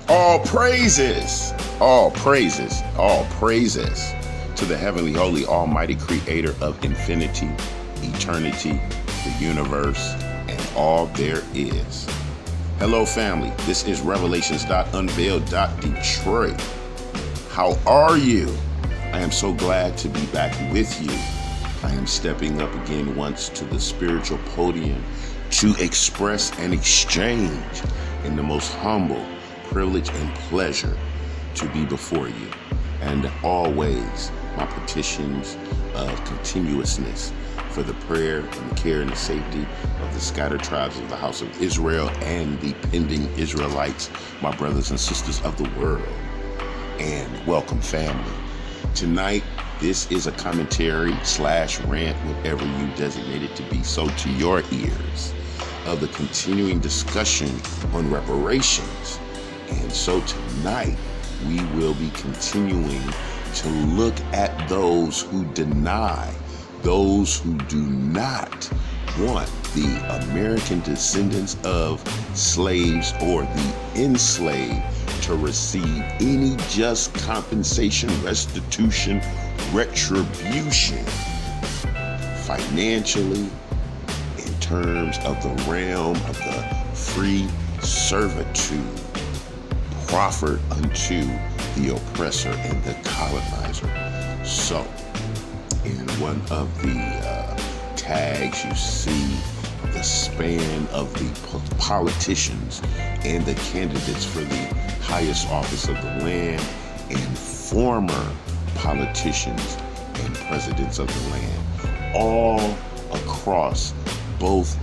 All praises, all praises, all praises to the heavenly, holy, almighty creator of infinity, eternity, the universe, and all there is. Hello, family. This is Revelations.Unveiled. Detroit. How are you? I am so glad to be back with you. I am stepping up again once to the spiritual podium to express and exchange in the most humble privilege and pleasure to be before you. And always my petitions of continuousness for the prayer and the care and the safety of the scattered tribes of the house of Israel and the pending Israelites, my brothers and sisters of the world. And welcome, family. Tonight, this is a commentary / rant, whatever you designate it to be, so to your ears, of the continuing discussion on reparations. And so tonight, we will be continuing to look at those who deny, those who do not want the American descendants of slaves or the enslaved to receive any just compensation, restitution, retribution, financially, in terms of the realm of the free servitude proffered unto the oppressor and the colonizer. So, in one of the tags, you see the span of the politicians and the candidates for the highest office of the land and former politicians and presidents of the land, all across both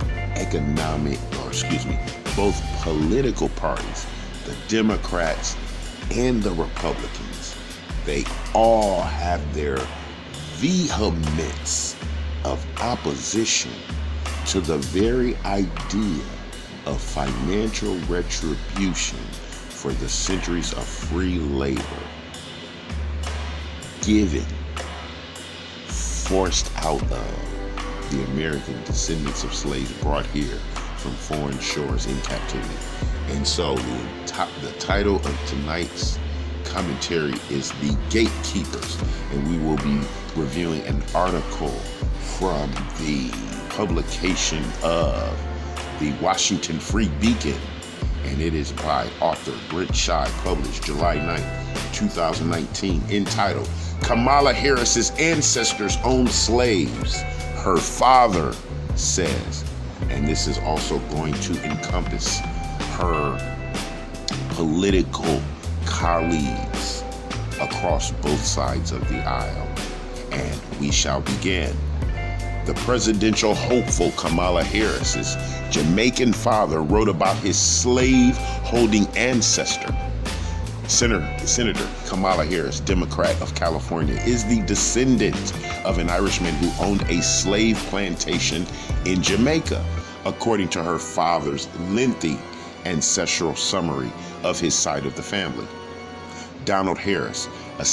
both political parties, the Democrats and the Republicans. They all have their vehemence of opposition to the very idea of financial retribution for the centuries of free labor given, forced out of the American descendants of slaves brought here from foreign shores in captivity. And so the title of tonight's commentary is The Gatekeepers, and we will be reviewing an article from the publication of the Washington Free Beacon, and it is by author Brent Shai, published July 9th, 2019, entitled Kamala Harris's Ancestors Owned Slaves, Her Father Says. And this is also going to encompass her political colleagues across both sides of the aisle. And we shall begin. The presidential hopeful Kamala Harris's Jamaican father wrote about his slave-holding ancestor. Senator Kamala Harris, Democrat of California, is the descendant of an Irishman who owned a slave plantation in Jamaica, according to her father's lengthy ancestral summary of his side of the family. Donald Harris, a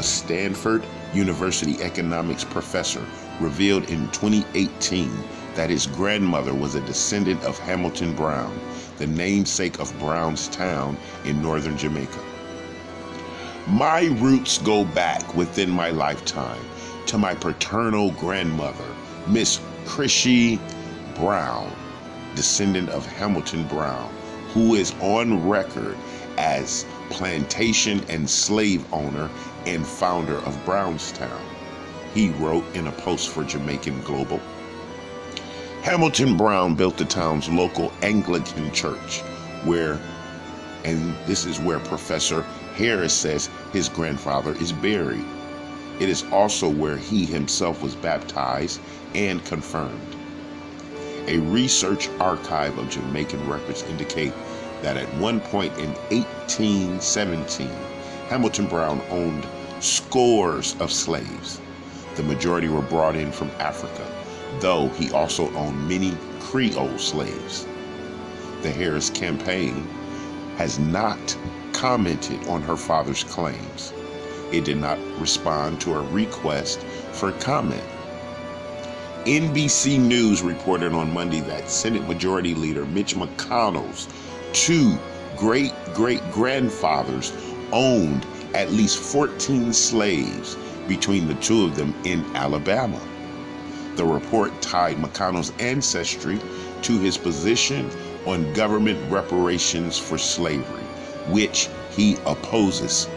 Stanford University economics professor, revealed in 2018 that his grandmother was a descendant of Hamilton Brown, the namesake of Brownstown in northern Jamaica. My roots go back within my lifetime to my paternal grandmother, Miss Chrissy Brown, descendant of Hamilton Brown, who is on record as plantation and slave owner and founder of Brownstown. He wrote in a post for Jamaican Global. Hamilton Brown built the town's local Anglican church, and this is where Professor Harris says his grandfather is buried. It is also where he himself was baptized and confirmed. A research archive of Jamaican records indicate that at one point in 1817, Hamilton Brown owned scores of slaves. The majority were brought in from Africa, though he also owned many Creole slaves. The Harris campaign has not commented on her father's claims. It did not respond to a request for comment. NBC News reported on Monday that Senate Majority Leader Mitch McConnell's two great-great-grandfathers owned at least 14 slaves between the two of them in Alabama. The report tied McConnell's ancestry to his position on government reparations for slavery, which he opposes.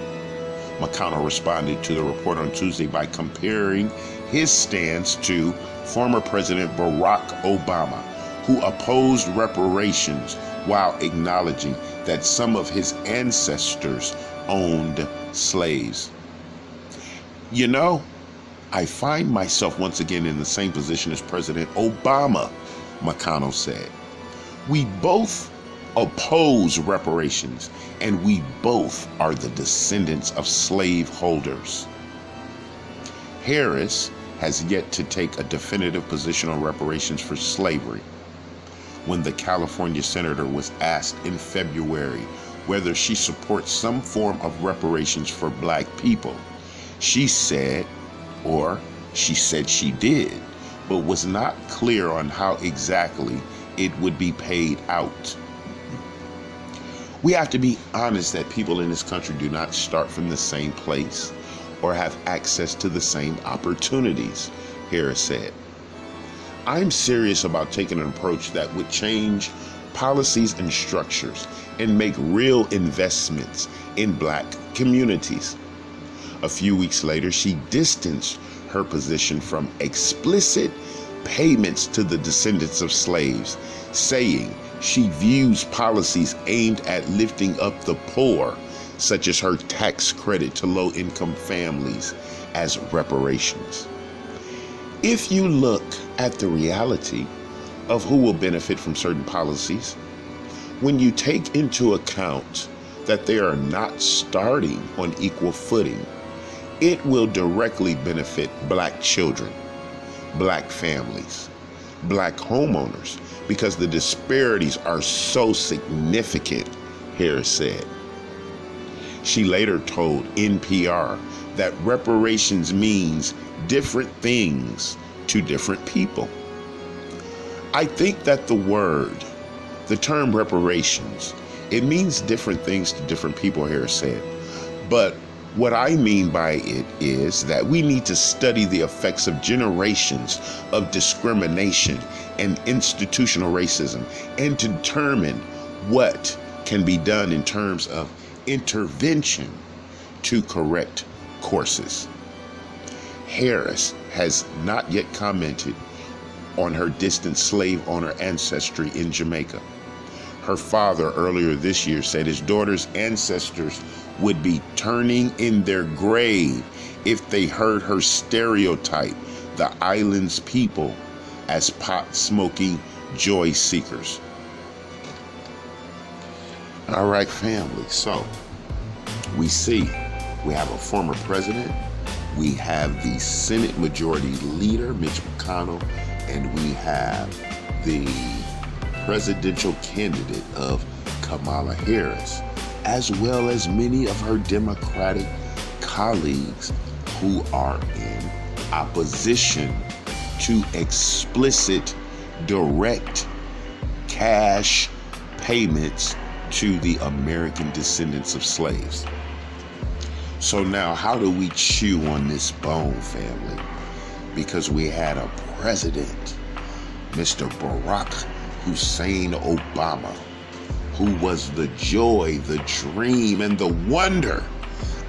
McConnell responded to the report on Tuesday by comparing his stance to former President Barack Obama, who opposed reparations while acknowledging that some of his ancestors owned slaves. You know, I find myself once again in the same position as President Obama, McConnell said. We both oppose reparations, and we both are the descendants of slaveholders. Harris has yet to take a definitive position on reparations for slavery. When the California senator was asked in February whether she supports some form of reparations for Black people, she said she did, but was not clear on how exactly it would be paid out. We have to be honest that people in this country do not start from the same place or have access to the same opportunities, Harris said. I'm serious about taking an approach that would change policies and structures and make real investments in Black communities. A few weeks later, she distanced her position from explicit payments to the descendants of slaves, saying she views policies aimed at lifting up the poor, such as her tax credit to low-income families, as reparations. If you look at the reality of who will benefit from certain policies, when you take into account that they are not starting on equal footing, it will directly benefit Black children, Black families, Black homeowners, because the disparities are so significant, Harris said. She later told NPR that reparations means different things to different people. I think that the term reparations, it means different things to different people, Harris said. But what I mean by it is that we need to study the effects of generations of discrimination and institutional racism and to determine what can be done in terms of intervention to correct courses. Harris has not yet commented on her distant slave owner ancestry in Jamaica. Her father earlier this year said his daughter's ancestors would be turning in their grave if they heard her stereotype the island's people as pot-smoking joy seekers. All right, family, so we have a former president, we have the Senate Majority Leader, Mitch McConnell, and we have the presidential candidate of Kamala Harris, as well as many of her Democratic colleagues who are in opposition to explicit direct cash payments to the American descendants of slaves. So now, how do we chew on this bone, family? Because we had a president, Mr. Barack Hussein Obama, who was the joy, the dream, and the wonder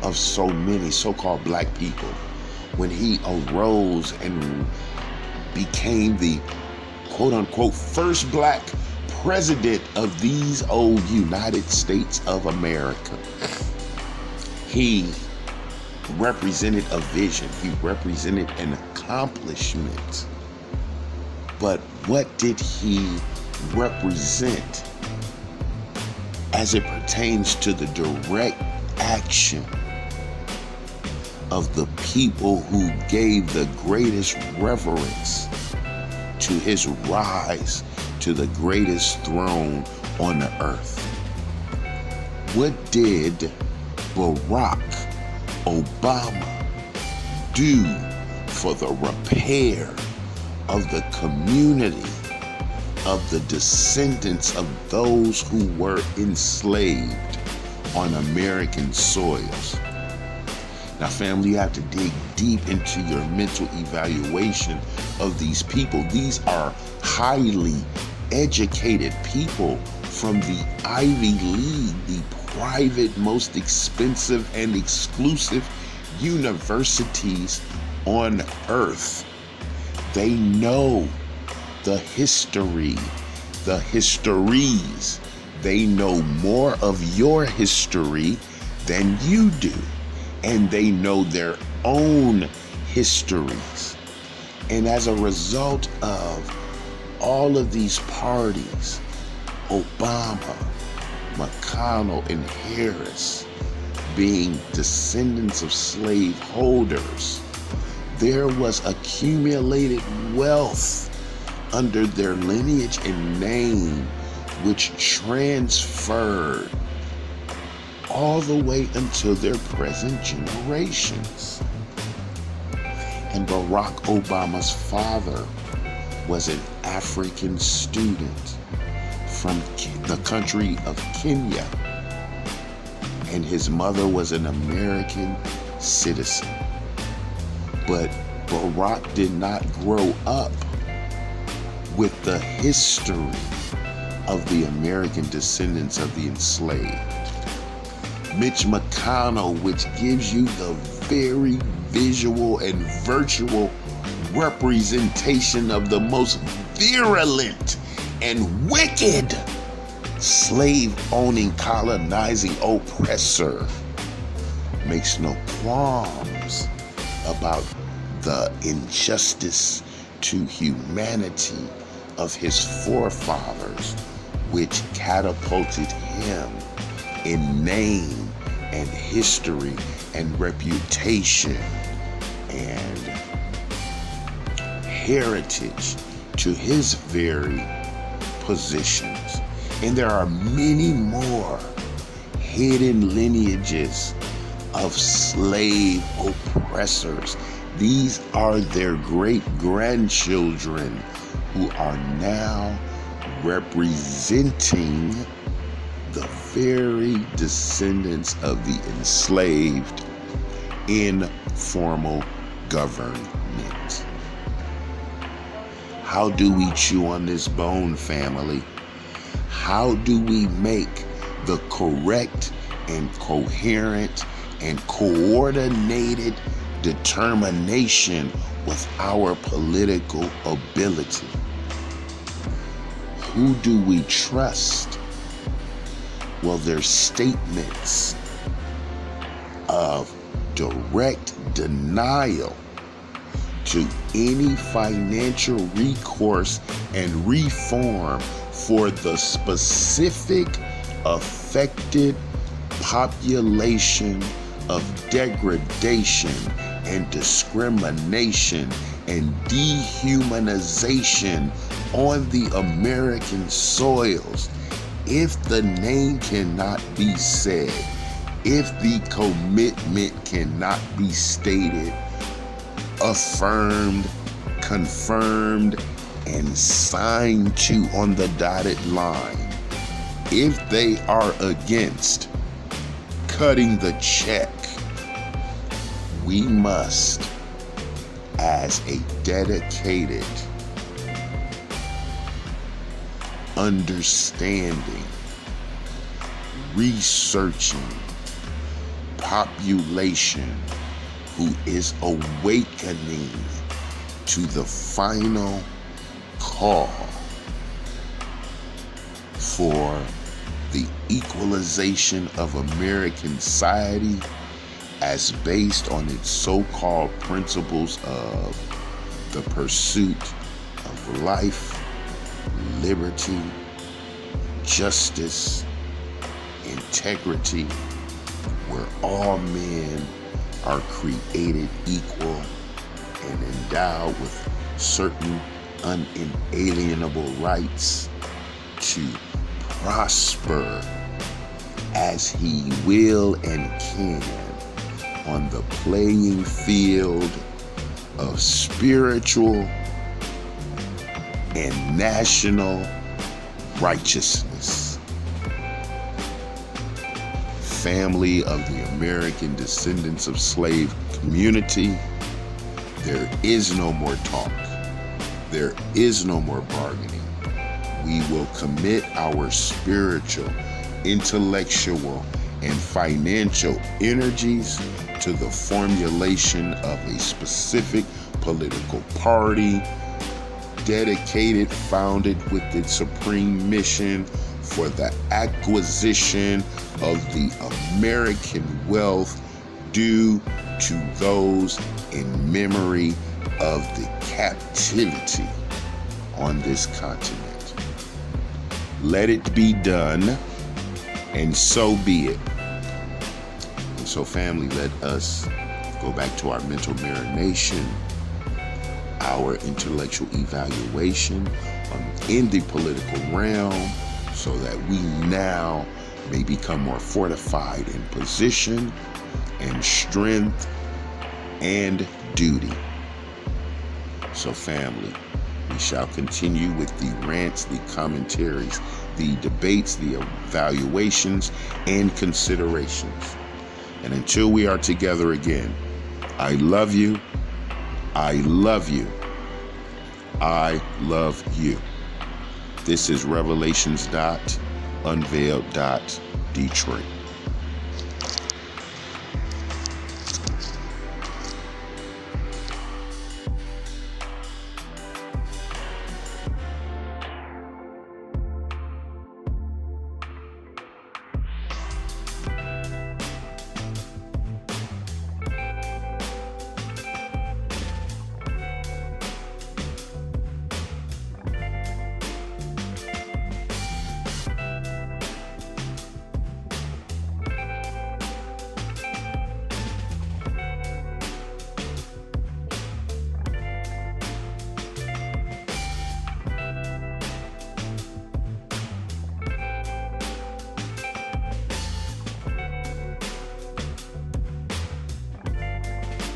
of so many so-called Black people when he arose and became the quote-unquote first Black president of these old United States of America. He represented a vision. He represented an accomplishment. But what did he represent as it pertains to the direct action of the people who gave the greatest reverence to his rise to the greatest throne on the earth? What did Barack Obama do for the repair of the community of the descendants of those who were enslaved on American soils. Now, family, you have to dig deep into your mental evaluation of these people. These are highly educated people from the Ivy League, the private, most expensive and exclusive universities on earth. They know the history, the histories. They know more of your history than you do. And they know their own histories. And as a result of all of these parties, Obama, McConnell, and Harris being descendants of slaveholders, there was accumulated wealth under their lineage and name, which transferred all the way until their present generations. And Barack Obama's father was an African student from the country of Kenya, and his mother was an American citizen. But Barack did not grow up with the history of the American descendants of the enslaved. Mitch McConnell, which gives you the very visual and virtual representation of the most virulent and wicked slave-owning, colonizing oppressor, makes no qualms about the injustice to humanity of his forefathers, which catapulted him in name and history and reputation and heritage to his very positions. And there are many more hidden lineages of slave oppressors. These are their great-grandchildren who are now representing the very descendants of the enslaved in formal government. How do we chew on this bone, family? How do we make the correct and coherent and coordinated determination with our political ability? Who do we trust? Well, there's statements of direct denial to any financial recourse and reform for the specific affected population of degradation and discrimination and dehumanization on the American soils. If the name cannot be said, if the commitment cannot be stated, affirmed, confirmed, and signed to on the dotted line, if they are against cutting the check, we must, as a dedicated, understanding, researching population who is awakening to the final call for the equalization of American society as based on its so-called principles of the pursuit of life, liberty, justice, integrity, where all men are created equal and endowed with certain unalienable rights to prosper as he will and can on the playing field of spiritual and national righteousness. Family of the American descendants of slave community, there is no more talk. There is no more bargaining. We will commit our spiritual, intellectual, and financial energies to the formulation of a specific political party dedicated, founded with its supreme mission for the acquisition of the American wealth due to those in memory of the captivity on this continent. Let it be done, and so be it. And so, family, let us go back to our mental marination, our intellectual evaluation in the political realm, so that we now may become more fortified in position and strength and duty. So, family, we shall continue with the rants, the commentaries, the debates, the evaluations, and considerations. And until we are together again, I love you. I love you. I love you. This is Revelations.Unveiled.Detroit.